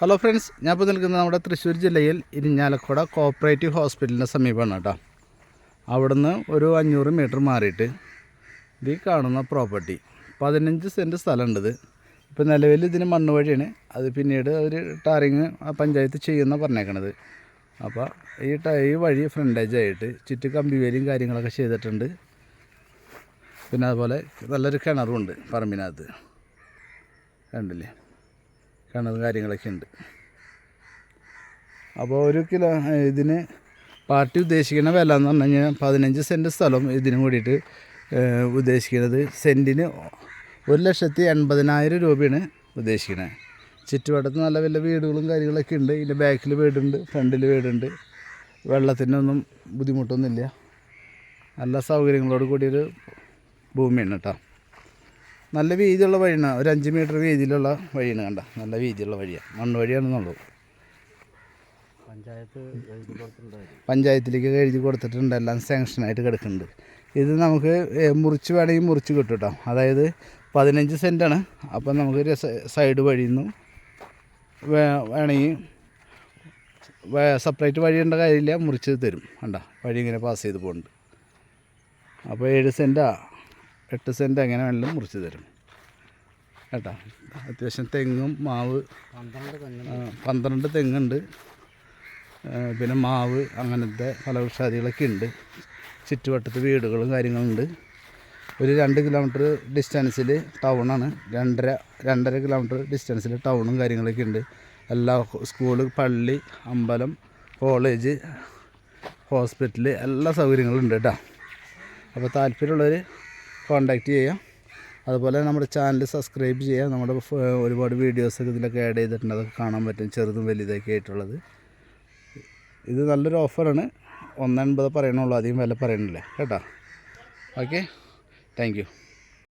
Hello friends, ഞാൻ ഇപ്പോൾ നിൽക്കുന്നത് നമ്മുടെ തൃശ്ശൂർ ജില്ലയിൽ ഇരിഞ്ഞാലക്കുട കോപ്പറേറ്റീവ് ഹോസ്പിറ്റലിൻ്റെ സമീപമാണ് കേട്ടോ. അവിടുന്ന് ഒരു 500 മീറ്റർ മാറിയിട്ട് ഈ കാണുന്ന പ്രോപ്പർട്ടി 15 സെൻറ്റ് സ്ഥലമുണ്ടത്. ഇപ്പോൾ നിലവിൽ ഇതിന് മണ്ണ് വഴിയാണ്, അത് പിന്നീട് ഒരു ടാറിങ് പഞ്ചായത്ത് ചെയ്യുന്ന പറഞ്ഞേക്കണത്. അപ്പോൾ ഈ വഴി ഫ്രണ്ടേജ് ആയിട്ട് ചുറ്റി കമ്പിവേലിയും കാര്യങ്ങളൊക്കെ ചെയ്തിട്ടുണ്ട്. പിന്നെ അതുപോലെ നല്ലൊരു കിണറുമുണ്ട് പറമ്പിനകത്ത്, കണ്ടില്ലേ, കിണറും കാര്യങ്ങളൊക്കെ ഉണ്ട്. അപ്പോൾ ഇതിന് പാർട്ടി ഉദ്ദേശിക്കുന്ന വില എന്ന് പറഞ്ഞു കഴിഞ്ഞാൽ 15 സെൻറ്റ് സ്ഥലം ഇതിന് കൂടിയിട്ട് ഉദ്ദേശിക്കുന്നത് സെൻറ്റിന് 1,80,000 രൂപയാണ് ഉദ്ദേശിക്കുന്നത്. ചുറ്റുവട്ടത്ത് നല്ല വലിയ വീടുകളും കാര്യങ്ങളൊക്കെ ഉണ്ട്. ഇതിൻ്റെ ബാക്കിൽ വീടുണ്ട്, ഫ്രണ്ടിൽ വീടുണ്ട്. വെള്ളത്തിനൊന്നും ബുദ്ധിമുട്ടൊന്നുമില്ല. നല്ല സൗകര്യങ്ങളോട് കൂടിയൊരു ഭൂമിയാണ് കേട്ടോ. നല്ല വീതിയുള്ള വഴിയാണ്, ഒരു 5 മീറ്റർ വീതിയിലുള്ള വഴിയാണ്. കണ്ട, നല്ല വീതിയുള്ള വഴിയാണ്, മണ്ണ് വഴിയാണെന്നുള്ളൂ. പഞ്ചായത്തിലേക്ക് എഴുതി കൊടുത്തിട്ടുണ്ട്, എല്ലാം സാങ്ഷനായിട്ട് കിടക്കുന്നുണ്ട്. ഇത് നമുക്ക് മുറിച്ച് വേണമെങ്കിൽ മുറിച്ച് കിട്ടും കേട്ടോ. അതായത് 15 സെൻറ്റാണ്. അപ്പം നമുക്ക് സൈഡ് വഴിയിൽ നിന്നും വേണമെങ്കിൽ സെപ്പറേറ്റ് വഴിയുടെ കാര്യമില്ല, മുറിച്ച് തരും. കണ്ട, വഴി ഇങ്ങനെ പാസ് ചെയ്ത് പോകുന്നുണ്ട്. അപ്പോൾ 7 സെൻറ്റാ 8 സെൻറ്റ് എങ്ങനെ വേണമെങ്കിലും മുറിച്ച് തരും കേട്ടോ. അത്യാവശ്യം തെങ്ങും മാവ് 12 തെങ്ങുണ്ട്. പിന്നെ മാവ് അങ്ങനത്തെ ഫലവൃക്ഷാദികളൊക്കെ ഉണ്ട്. ചുറ്റുവട്ടത്ത് വീടുകളും കാര്യങ്ങളുണ്ട്. ഒരു 2 കിലോമീറ്റർ ഡിസ്റ്റൻസിൽ ടൗണാണ്. 2.5 കിലോമീറ്റർ ഡിസ്റ്റൻസിൽ ടൗണും കാര്യങ്ങളൊക്കെ ഉണ്ട്. എല്ലാ സ്കൂള്, പള്ളി, അമ്പലം, കോളേജ്, ഹോസ്പിറ്റൽ, എല്ലാ സൗകര്യങ്ങളും ഉണ്ട് കേട്ടോ. അപ്പോൾ താല്പര്യമുള്ളവർ കോൺടാക്റ്റ് ചെയ്യാം. അതുപോലെ നമ്മുടെ ചാനൽ സബ്സ്ക്രൈബ് ചെയ്യുക. നമ്മുടെ ഒരുപാട് വീഡിയോസൊക്കെ ഇതിലൊക്കെ ആഡ് ചെയ്തിട്ടുണ്ട്, അതൊക്കെ കാണാൻ പറ്റും, ചെറുതും വലുതൊക്കെ ആയിട്ടുള്ളത്. ഇത് നല്ലൊരു ഓഫറാണ്. 1.80 പറയണുള്ളൂ, അധികം വില പറയണില്ല കേട്ടോ. Okay, thank you.